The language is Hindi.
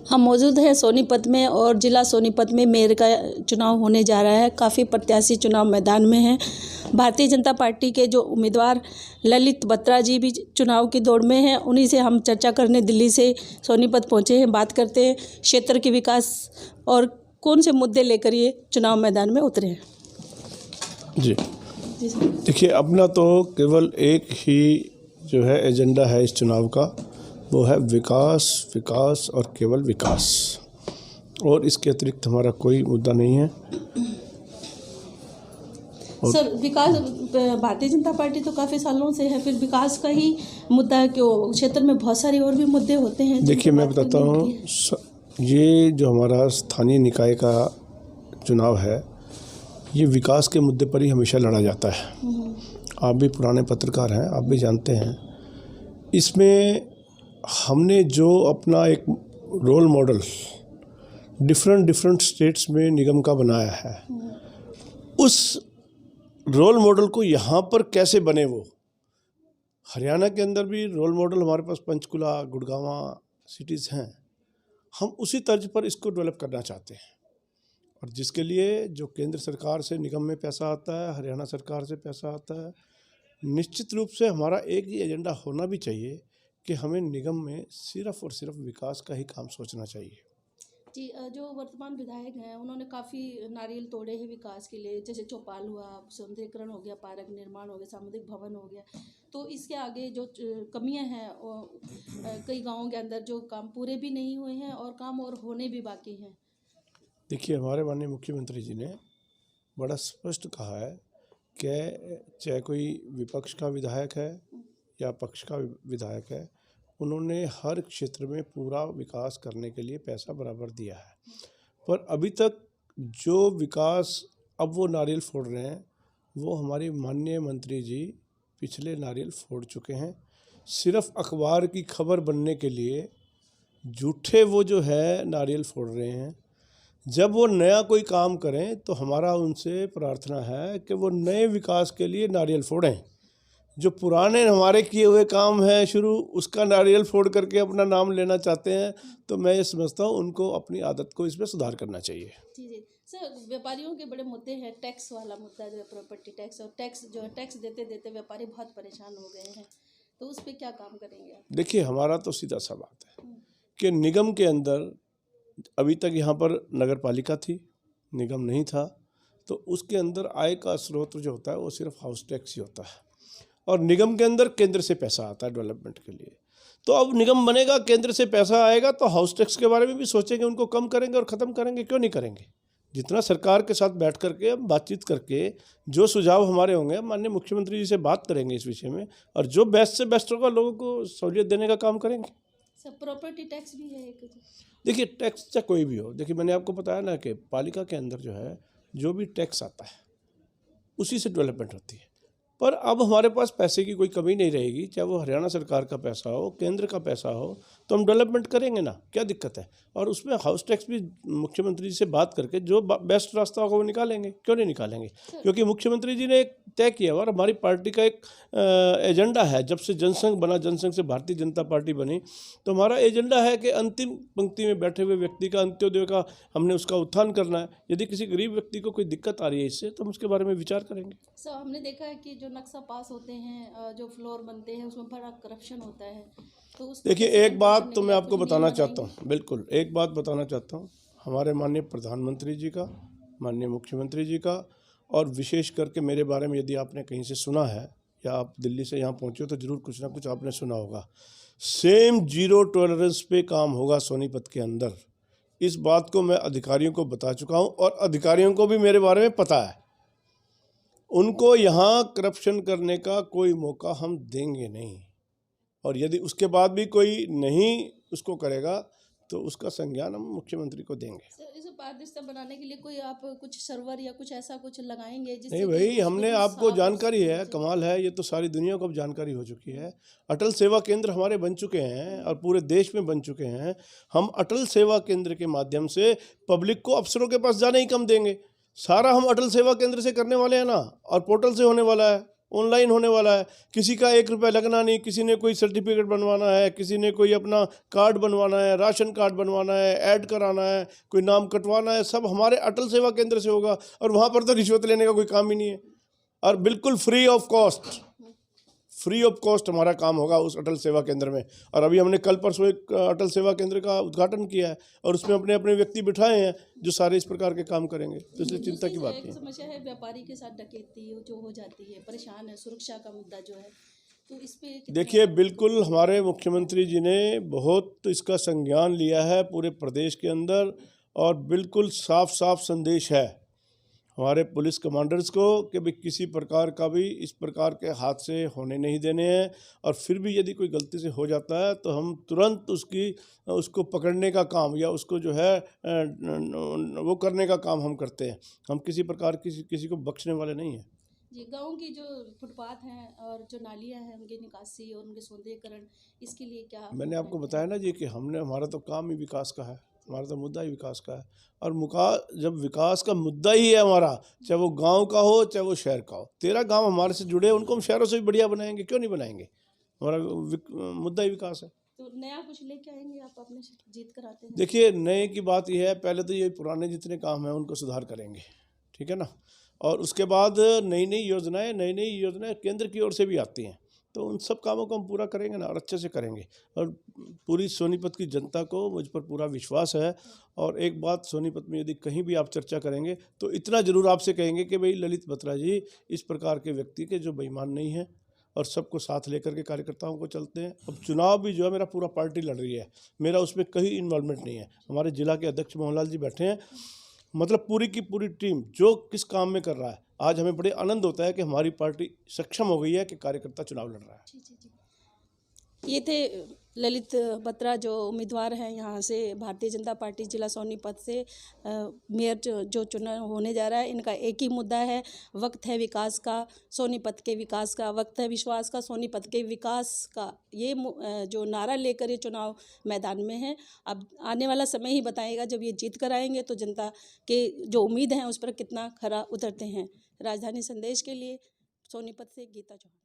हम मौजूद हैं सोनीपत में और ज़िला सोनीपत में मेयर का चुनाव होने जा रहा है। काफ़ी प्रत्याशी चुनाव मैदान में हैं। भारतीय जनता पार्टी के जो उम्मीदवार ललित बत्रा जी भी चुनाव की दौड़ में हैं। उन्हीं से हम चर्चा करने दिल्ली से सोनीपत पहुंचे हैं। बात करते हैं क्षेत्र के विकास और कौन से मुद्दे लेकर ये चुनाव मैदान में उतरे हैं। जी देखिए, अपना तो केवल एक ही जो है एजेंडा है इस चुनाव का, वो है विकास, विकास और केवल विकास, और इसके अतिरिक्त हमारा कोई मुद्दा नहीं है। सर, विकास भारतीय जनता पार्टी तो काफ़ी सालों से है, फिर विकास का ही मुद्दा है क्यों? क्षेत्र में बहुत सारे और भी मुद्दे होते हैं। देखिए, मैं बताता हूँ, ये जो हमारा स्थानीय निकाय का चुनाव है, ये विकास के मुद्दे पर ही हमेशा लड़ा जाता है। आप भी पुराने पत्रकार हैं, आप भी जानते हैं। इसमें हमने जो अपना एक रोल मॉडल डिफरेंट स्टेट्स में निगम का बनाया है, उस रोल मॉडल को यहाँ पर कैसे बने, वो हरियाणा के अंदर भी रोल मॉडल हमारे पास पंचकुला, गुड़गांव सिटीज़ हैं। हम उसी तर्ज पर इसको डेवलप करना चाहते हैं, और जिसके लिए जो केंद्र सरकार से निगम में पैसा आता है, हरियाणा सरकार से पैसा आता है, निश्चित रूप से हमारा एक ही एजेंडा होना भी चाहिए कि हमें निगम में सिर्फ और सिर्फ विकास का ही काम सोचना चाहिए। जी, जो वर्तमान विधायक हैं उन्होंने काफ़ी नारियल तोड़े हैं विकास के लिए, जैसे चौपाल हुआ, सौंदर्यीकरण हो गया, पार्क निर्माण हो गया, सामुदायिक भवन हो गया। तो इसके आगे जो कमियां हैं, कई गांवों के अंदर जो काम पूरे भी नहीं हुए हैं और काम और होने भी बाकी हैं। देखिए, हमारे माननीय मुख्यमंत्री जी ने बड़ा स्पष्ट कहा है कि चाहे कोई विपक्ष का विधायक है या पक्ष का विधायक है, उन्होंने हर क्षेत्र में पूरा विकास करने के लिए पैसा बराबर दिया है। पर अभी तक जो विकास अब वो नारियल फोड़ रहे हैं, वो हमारे माननीय मंत्री जी पिछले नारियल फोड़ चुके हैं। सिर्फ अखबार की खबर बनने के लिए झूठे वो जो है नारियल फोड़ रहे हैं। जब वो नया कोई काम करें तो हमारा उनसे प्रार्थना है कि वो नए विकास के लिए नारियल फोड़ें। जो पुराने हमारे किए हुए काम हैं शुरू, उसका नारियल फोड़ करके अपना नाम लेना चाहते हैं, तो मैं ये समझता हूँ उनको अपनी आदत को इसमें सुधार करना चाहिए। जी सर, व्यापारियों के बड़े मुद्दे हैं। टैक्स वाला मुद्दा जो है, प्रॉपर्टी टैक्स, और टैक्स जो है, टैक्स देते देते व्यापारी बहुत परेशान हो गए हैं, तो उस पर क्या काम करेंगे आप? देखिए, हमारा तो सीधा सा बात है कि निगम के अंदर अभी तक यहाँ पर नगर पालिका थी, निगम नहीं था, तो उसके अंदर आय का स्रोत जो होता है वो सिर्फ हाउस टैक्स ही होता है, और निगम के अंदर केंद्र से पैसा आता है डेवलपमेंट के लिए। तो अब निगम बनेगा, केंद्र से पैसा आएगा, तो हाउस टैक्स के बारे में भी सोचेंगे, उनको कम करेंगे और ख़त्म करेंगे। क्यों नहीं करेंगे? जितना सरकार के साथ बैठ करके बातचीत करके जो सुझाव हमारे होंगे, माननीय मुख्यमंत्री जी से बात करेंगे इस विषय में, और जो बेस्ट से बेस्ट होगा लोगों को सहूलियत देने का काम करेंगे। सर, प्रॉपर्टी टैक्स भी है एक? देखिए, टैक्स चाहे कोई भी हो, देखिए मैंने आपको बताया ना कि पालिका के अंदर जो है जो भी टैक्स आता है उसी से डेवलपमेंट होती है। पर अब हमारे पास पैसे की कोई कमी नहीं रहेगी, चाहे वो हरियाणा सरकार का पैसा हो, केंद्र का पैसा हो, तो हम डेवलपमेंट करेंगे ना, क्या दिक्कत है? और उसमें हाउस टैक्स भी मुख्यमंत्री जी से बात करके जो बेस्ट रास्ता होगा वो निकालेंगे। क्यों नहीं निकालेंगे? क्योंकि मुख्यमंत्री जी ने एक तय किया और हमारी पार्टी का एक एजेंडा है। जब से जनसंघ बना, जनसंघ से भारतीय जनता पार्टी बनी, तो हमारा एजेंडा है कि अंतिम पंक्ति में बैठे हुए व्यक्ति का, अंत्योदय का, हमने उसका उत्थान करना है। यदि किसी गरीब व्यक्ति को कोई दिक्कत आ रही है इससे, तो हम उसके बारे में विचार करेंगे। सर, हमने देखा है कि जो नक्शा पास होते हैं, जो फ्लोर बनते हैं, उसमें बड़ा करप्शन होता है, तो उस देखिए, एक बात तो मैं आपको बताना चाहता हूँ, बिल्कुल एक बात बताना चाहता हूँ, हमारे माननीय प्रधानमंत्री जी का, माननीय मुख्यमंत्री जी का, और विशेष करके मेरे बारे में यदि आपने कहीं से सुना है या आप दिल्ली से यहाँ पहुँचे हो तो ज़रूर कुछ ना कुछ आपने सुना होगा। सेम जीरो टॉलरेंस पे काम होगा सोनीपत के अंदर। इस बात को मैं अधिकारियों को बता चुका हूँ, और अधिकारियों को भी मेरे बारे में पता है। उनको यहाँ करप्शन करने का कोई मौका हम देंगे नहीं, और यदि उसके बाद भी कोई नहीं उसको करेगा तो उसका संज्ञान हम मुख्यमंत्री को देंगे। सर, इसे पारदर्शिता बनाने के लिए कोई आप कुछ सर्वर या कुछ ऐसा कुछ लगाएंगे जिससे? नहीं भाई, हमने आपको जानकारी है, कमाल है, ये तो सारी दुनिया को अब जानकारी हो चुकी है। अटल सेवा केंद्र हमारे बन चुके हैं और पूरे देश में बन चुके हैं। हम अटल सेवा केंद्र के माध्यम से पब्लिक को अफसरों के पास जाने ही कम देंगे। सारा हम अटल सेवा केंद्र से करने वाले हैं ना, और पोर्टल से होने वाला है। ऑनलाइन होने वाला है, किसी का 1 रुपया लगना नहीं, किसी ने कोई सर्टिफिकेट बनवाना है, किसी ने कोई अपना कार्ड बनवाना है, राशन कार्ड बनवाना है, ऐड कराना है, कोई नाम कटवाना है, सब हमारे अटल सेवा केंद्र से होगा। और वहाँ पर तो रिश्वत लेने का कोई काम ही नहीं है, और बिल्कुल फ्री ऑफ कॉस्ट हमारा काम होगा उस अटल सेवा केंद्र में। और अभी हमने कल परसों एक अटल सेवा केंद्र का उद्घाटन किया है, और उसमें अपने अपने व्यक्ति बिठाए हैं जो सारे इस प्रकार के काम करेंगे, तो इसलिए चिंता की बात नहीं है। समस्या है व्यापारी के साथ डकैती जो हो जाती है, परेशान है, सुरक्षा का मुद्दा जो है, तो इस पे देखिए, बिल्कुल हमारे मुख्यमंत्री जी ने बहुत इसका संज्ञान लिया है पूरे प्रदेश के अंदर, और बिल्कुल साफ साफ संदेश है हमारे पुलिस कमांडर्स को कि भाई किसी प्रकार का भी इस प्रकार के हादसे होने नहीं देने हैं। और फिर भी यदि कोई गलती से हो जाता है तो हम तुरंत उसको पकड़ने का काम या उसको जो है वो करने का काम हम करते हैं। हम किसी प्रकार किसी को बख्शने वाले नहीं हैं। जी, गाँव की जो फुटपाथ हैं और जो नालियाँ हैं उनकी निकासी और उनके सौंदर्यीकरण, इसके लिए क्या? मैंने आपको बताया ना जी कि हमारा तो काम ही विकास का है, हमारा तो मुद्दा ही विकास का है। और जब विकास का मुद्दा ही है हमारा, चाहे वो गांव का हो चाहे वो शहर का हो, 13 गांव हमारे से जुड़े हैं, उनको हम शहरों से भी बढ़िया बनाएंगे, क्यों नहीं बनाएंगे? हमारा मुद्दा ही विकास है। तो नया कुछ लेके आएंगे आप, अपने जीत कर आते हैं? देखिए, नए की बात यह है, पहले तो ये पुराने जितने काम हैं उनको सुधार करेंगे, ठीक है ना। और उसके बाद नई नई योजनाएं केंद्र की ओर से भी आती हैं, तो उन सब कामों को हम पूरा करेंगे ना, और अच्छे से करेंगे। और पूरी सोनीपत की जनता को मुझ पर पूरा विश्वास है। और एक बात, सोनीपत में यदि कहीं भी आप चर्चा करेंगे तो इतना ज़रूर आपसे कहेंगे कि भाई ललित बत्रा जी इस प्रकार के व्यक्ति के जो बेईमान नहीं हैं, और सबको साथ लेकर के कार्यकर्ताओं को चलते हैं। अब चुनाव भी जो है मेरा पूरा पार्टी लड़ रही है, मेरा उसमें कहीं इन्वॉल्वमेंट नहीं है। हमारे जिला के अध्यक्ष मोहनलाल जी बैठे हैं, मतलब पूरी की पूरी टीम जो किस काम में कर रहा है। आज हमें बड़े आनंद होता है कि हमारी पार्टी सक्षम हो गई है कि कार्यकर्ता चुनाव लड़ रहा है। जी। ये थे ललित बत्रा जो उम्मीदवार हैं यहाँ से भारतीय जनता पार्टी जिला सोनीपत से मेयर जो चुनाव होने जा रहा है। इनका एक ही मुद्दा है, वक्त है विकास का, सोनीपत के विकास का, वक्त है विश्वास का, सोनीपत के विकास का। ये जो नारा लेकर ये चुनाव मैदान में है। अब आने वाला समय ही बताएगा, जब ये जीत कर आएंगे तो जनता के जो उम्मीद हैं उस पर कितना खरा उतरते हैं। राजधानी संदेश के लिए सोनीपत से गीता चौहान।